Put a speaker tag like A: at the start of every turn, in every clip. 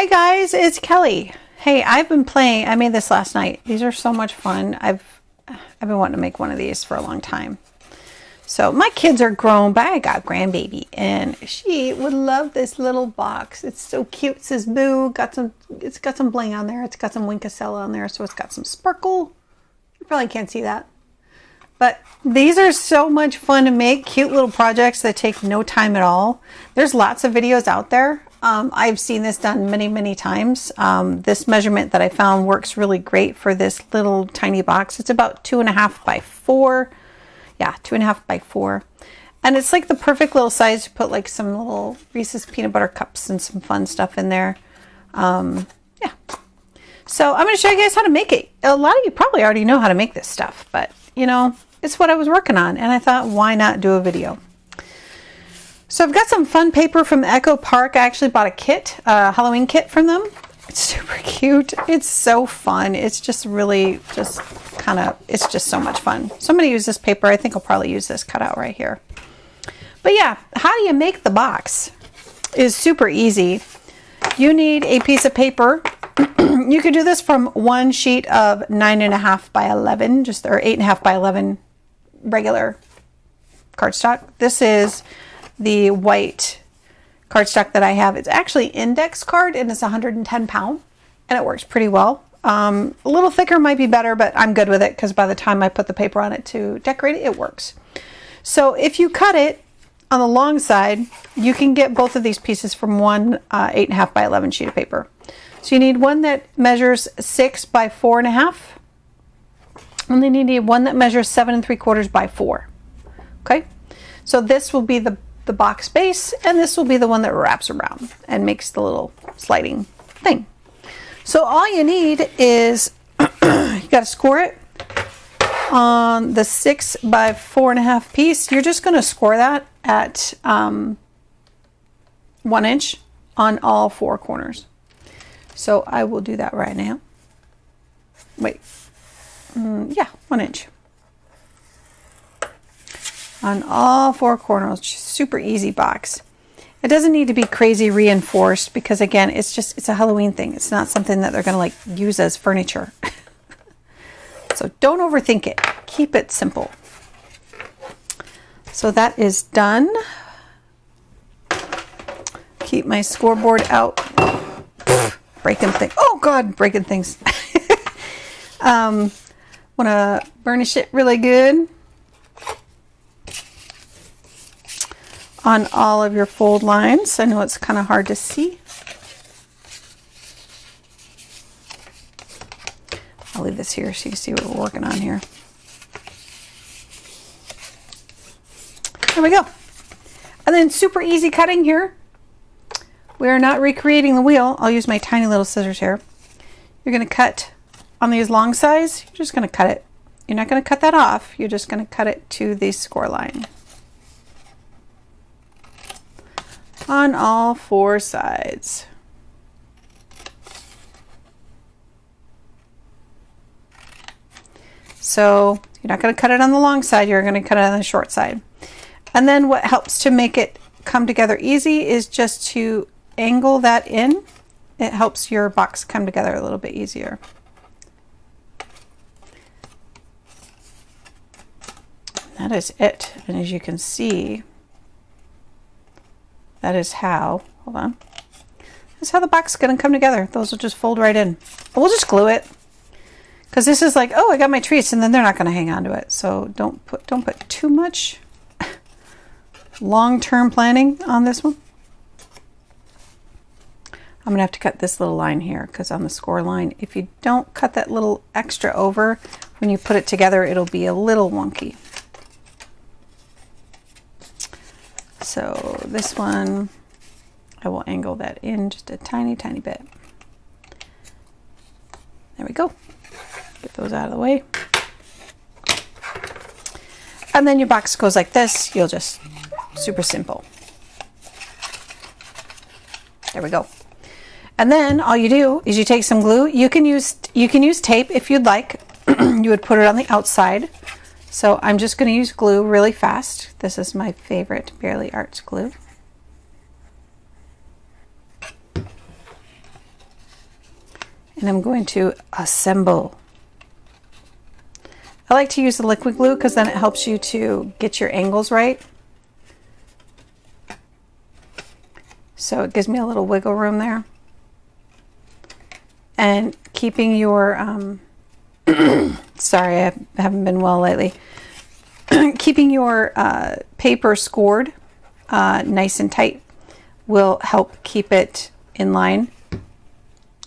A: Hey guys, it's Kelly. Hey, I've been playing. I made this last night. These are so much fun. I've been wanting to make one of these for a long time. So my kids are grown, but I got a grandbaby, and she would love this little box. It's so cute. It says Boo. It's got some bling on there. It's got some Wink of Stella on there, so it's got some sparkle. You probably can't see that. But these are so much fun to make. Cute little projects that take no time at all. There's lots of videos out there. I've seen this done many, many times. This measurement that I found works really great for this little tiny box. It's about 2.5 by 4. Yeah, 2.5 by 4. And it's like the perfect little size to put like some little Reese's peanut butter cups and some fun stuff in there. Yeah. So I'm going to show you guys how to make it. A lot of you probably already know how to make this stuff, but you know, it's what I was working on, and I thought, why not do a video? So I've got some fun paper from Echo Park. I actually bought a kit, a Halloween kit from them. It's super cute. It's so fun. It's just really it's just so much fun. So I'm going to use this paper. I think I'll probably use this cutout right here. But yeah, how do you make the box? Is super easy. You need a piece of paper. You could do this from one sheet of 9.5 by 11, or 8.5 by 11 regular cardstock. This is the white cardstock that I have. It's actually index card, and it's 110 pound, and it works pretty well. A little thicker might be better, but I'm good with it because by the time I put the paper on it to decorate it, it works. So if you cut it on the long side, you can get both of these pieces from one 8.5 by 11 sheet of paper. So you need one that measures 6 by 4.5, and then you need one that measures 7 3/4 by 4. Okay, so this will be the box base, and this will be the one that wraps around and makes the little sliding thing. So all you need is you got to score it on the 6 by 4.5 piece. You're just going to score that at 1 inch on all 4 corners. So I will do that right now. Wait, yeah, 1 inch on all 4 corners. Super easy box. It doesn't need to be crazy reinforced because again, it's a Halloween thing. It's not something that they're going to like use as furniture. So don't overthink it. Keep it simple. So that is done. Keep my scoreboard out. Breaking things. Oh God, breaking things. Want to burnish it really good on all of your fold lines. I know it's kind of hard to see. I'll leave this here so you can see what we're working on here. There we go. And then super easy cutting here. We are not recreating the wheel. I'll use my tiny little scissors here. You're going to cut on these long sides. You're just going to cut it. You're not going to cut that off. You're just going to cut it to the score line. On all 4 sides. So you're not going to cut it on the long side. You're going to cut it on the short side. And then what helps to make it come together easy is just to angle that in. It helps your box come together a little bit easier. That is it. And as you can see, that is how, hold on, that's how the box is going to come together. Those will just fold right in. We'll just glue it because this is like, oh, I got my treats, and then they're not going to hang on to it. So don't put too much long-term planning on this one. I'm going to have to cut this little line here because on the score line, if you don't cut that little extra over, when you put it together, it'll be a little wonky. So this one, I will angle that in just a tiny, tiny bit. There we go. Get those out of the way. And then your box goes like this. You'll just, super simple. There we go. And then all you do is you take some glue. You can use tape if you'd like. You would put it on the outside. So I'm just going to use glue really fast. This is my favorite Bearly Arts glue. and I'm going to assemble. I like to use the liquid glue because then it helps you to get your angles right. So it gives me a little wiggle room there. And keeping your, sorry, I haven't been well lately. Keeping your paper scored nice and tight will help keep it in line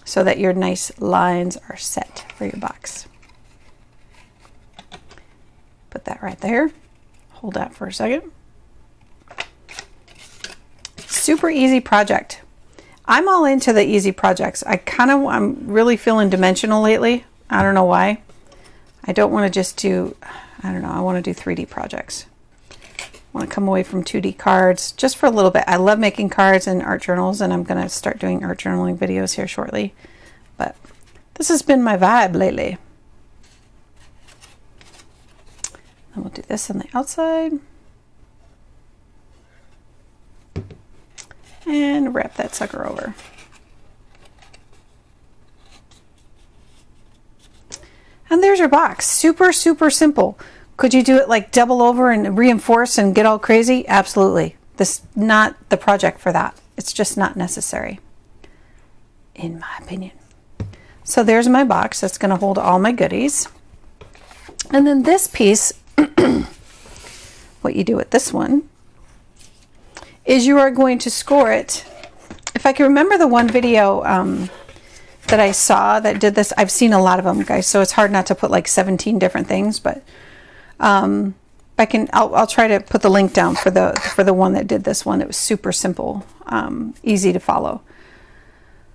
A: so that your nice lines are set for your box. Put that right there. Hold that for a second. Super easy project. I'm all into the easy projects. I'm really feeling dimensional lately. I don't know why. I don't want to just do, I don't know, I want to do 3D projects. I want to come away from 2D cards just for a little bit. I love making cards and art journals, and I'm going to start doing art journaling videos here shortly. But this has been my vibe lately. And we'll do this on the outside. And wrap that sucker over. And there's your box. Super, super simple. Could you do it like double over and reinforce and get all crazy? Absolutely. This is not the project for that. It's just not necessary, in my opinion. So there's my box. That's going to hold all my goodies. And then this piece, what you do with this one, is you are going to score it. If I can remember the one video that I saw that did this, I've seen a lot of them, guys, so it's hard not to put like 17 different things, but I'll try to put the link down for the one that did this one. It was super simple, easy to follow.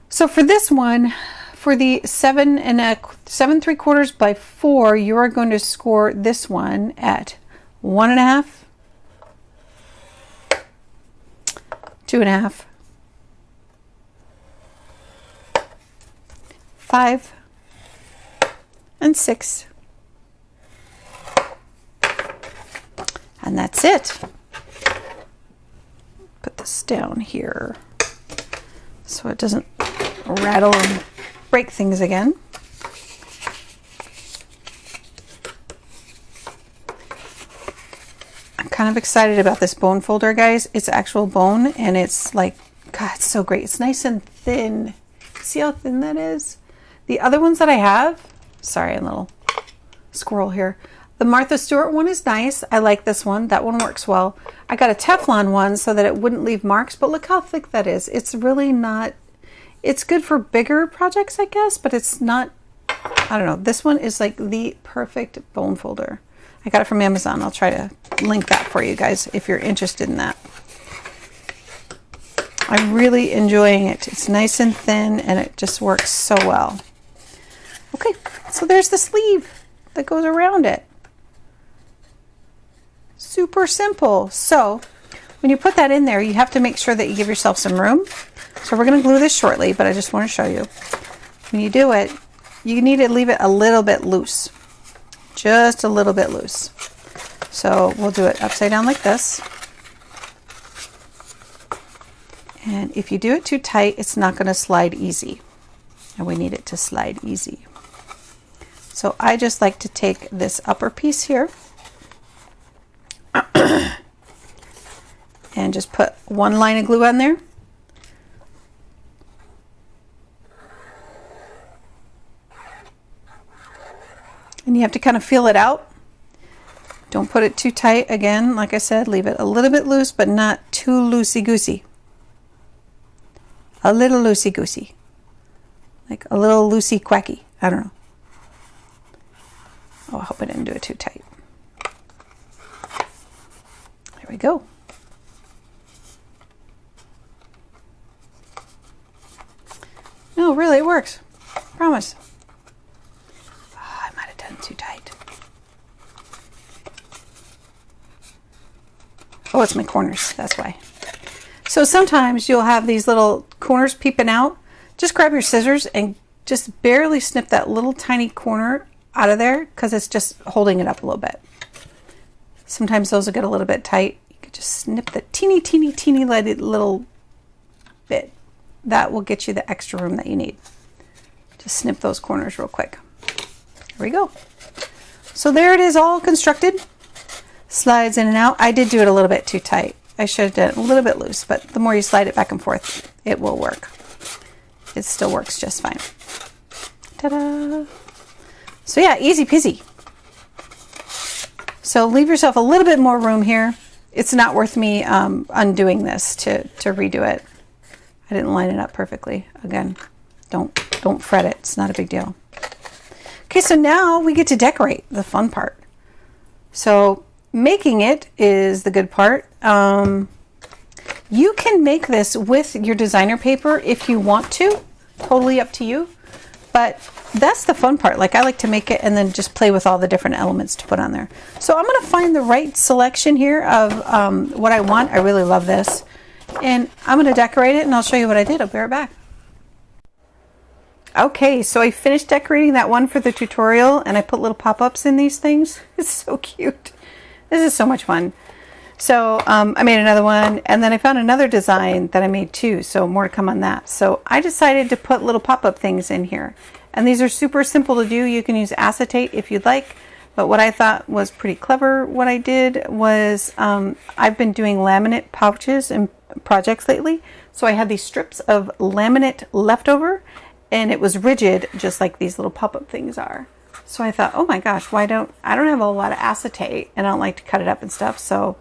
A: So for this one, for the 7 3/4 by 4, you are going to score this one at 1.5, 2.5, 5, and 6. And that's it. Put this down here so it doesn't rattle and break things again. I'm kind of excited about this bone folder, guys. It's actual bone, and it's like, God, it's so great. It's nice and thin. See how thin that is? The other ones that I have, sorry, a little squirrel here. The Martha Stewart one is nice. I like this one. That one works well. I got a Teflon one so that it wouldn't leave marks, but look how thick that is. It's really not, it's good for bigger projects, I guess, but it's not, I don't know. This one is like the perfect bone folder. I got it from Amazon. I'll try to link that for you guys if you're interested in that. I'm really enjoying it. It's nice and thin, and it just works so well. Okay, so there's the sleeve that goes around it. Super simple. So when you put that in there, you have to make sure that you give yourself some room. So we're going to glue this shortly, but I just want to show you. When you do it, you need to leave it a little bit loose. Just a little bit loose. So we'll do it upside down like this. And if you do it too tight, it's not going to slide easy. And we need it to slide easy. So I just like to take this upper piece here and just put one line of glue on there. And you have to kind of feel it out. Don't put it too tight. Again, like I said, leave it a little bit loose, but not too loosey-goosey. A little loosey-goosey. Like a little loosey-quacky. I don't know. Oh, I hope I didn't do it too tight. There we go. No, really, it works. Promise. Oh, I might have done it too tight. Oh, it's my corners. That's why. So sometimes you'll have these little corners peeping out. Just grab your scissors and just barely snip that little tiny corner out of there because it's just holding it up a little bit. Sometimes those will get a little bit tight. You could just snip the teeny, teeny, teeny little bit. That will get you the extra room that you need. Just snip those corners real quick. There we go. So there it is, all constructed. Slides in and out. I did do it a little bit too tight. I should have done it a little bit loose, but the more you slide it back and forth, it will work. It still works just fine. Ta-da! So yeah, easy peasy. So leave yourself a little bit more room here. It's not worth me undoing this to redo it. I didn't line it up perfectly. Again, don't fret it. It's not a big deal. Okay, so now we get to decorate, the fun part. So making it is the good part. You can make this with your designer paper if you want to. Totally up to you. But that's the fun part. Like, I like to make it and then just play with all the different elements to put on there. So I'm going to find the right selection here of what I want. I really love this. And I'm going to decorate it and I'll show you what I did. I'll be right back. Okay, so I finished decorating that one for the tutorial and I put little pop-ups in these things. It's so cute. This is so much fun. So I made another one and then I found another design that I made too. So more to come on that. So I decided to put little pop-up things in here. And these are super simple to do. You can use acetate if you'd like. But what I thought was pretty clever, what I did was I've been doing laminate pouches and projects lately. So I had these strips of laminate left over and it was rigid just like these little pop-up things are. So I thought, oh my gosh, I don't have a lot of acetate and I don't like to cut it up and stuff. So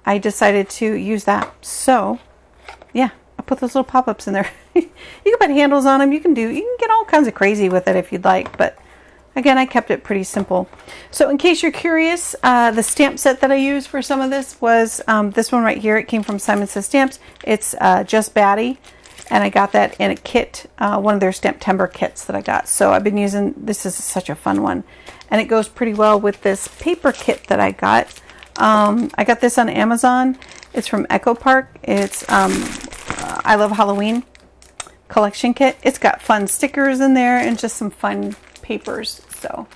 A: I decided to use that. So yeah, I put those little pop-ups in there. You can put handles on them. You can get all kinds of crazy with it if you'd like. But again, I kept it pretty simple. So in case you're curious, the stamp set that I used for some of this was this one right here. It came from Simon Says Stamps. It's Just Batty. And I got that in a kit, one of their Stamptember kits that I got. So I've been using, this is such a fun one. And it goes pretty well with this paper kit that I got. I got this on Amazon. It's from Echo Park. It's I Love Halloween collection kit. It's got fun stickers in there and just some fun papers. So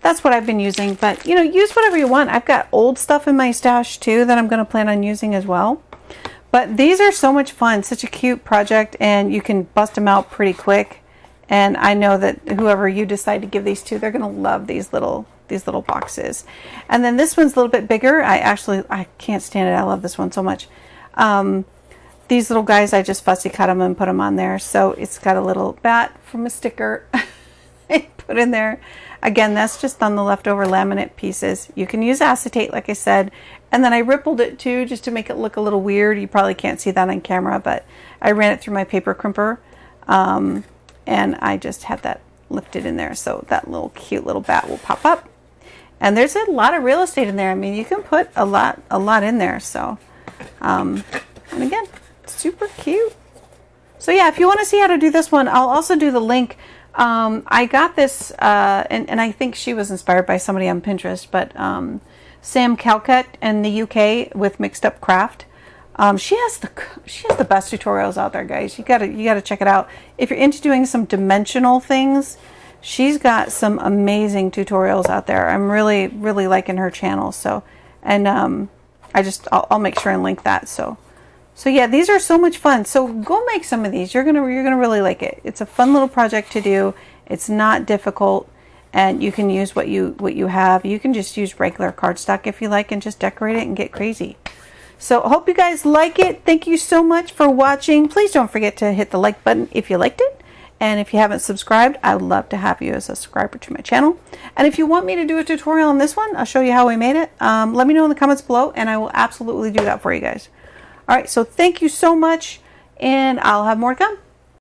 A: that's what I've been using. But, you know, use whatever you want. I've got old stuff in my stash too that I'm going to plan on using as well. But these are so much fun, such a cute project, and you can bust them out pretty quick. And I know that whoever you decide to give these to, they're going to love these little boxes. And then this one's a little bit bigger. I can't stand it. I love this one so much. These little guys, I just fussy cut them and put them on there. So it's got a little bat from a sticker put in there. Again, that's just on the leftover laminate pieces. You can use acetate, like I said. And then I rippled it too, just to make it look a little weird. You probably can't see that on camera, but I ran it through my paper crimper. And I just had that lifted in there. So that little cute little bat will pop up. And there's a lot of real estate in there. I mean, you can put a lot in there. So, and again, super cute. So yeah, if you want to see how to do this one, I'll also do the link. I got this, and I think she was inspired by somebody on Pinterest, but Sam Calcutt in the UK with Mixed Up Craft. She has the best tutorials out there, guys. You gotta check it out. If you're into doing some dimensional things, she's got some amazing tutorials out there. I'm really liking her channel. So, and I'll make sure and link that. So yeah, these are so much fun. So go make some of these. You're gonna really like it. It's a fun little project to do. It's not difficult. And you can use what you have. You can just use regular cardstock if you like and just decorate it and get crazy. So I hope you guys like it. Thank you so much for watching. Please don't forget to hit the like button if you liked it. And if you haven't subscribed, I'd love to have you as a subscriber to my channel. And if you want me to do a tutorial on this one, I'll show you how I made it. Let me know in the comments below and I will absolutely do that for you guys. All right, so thank you so much and I'll have more to come.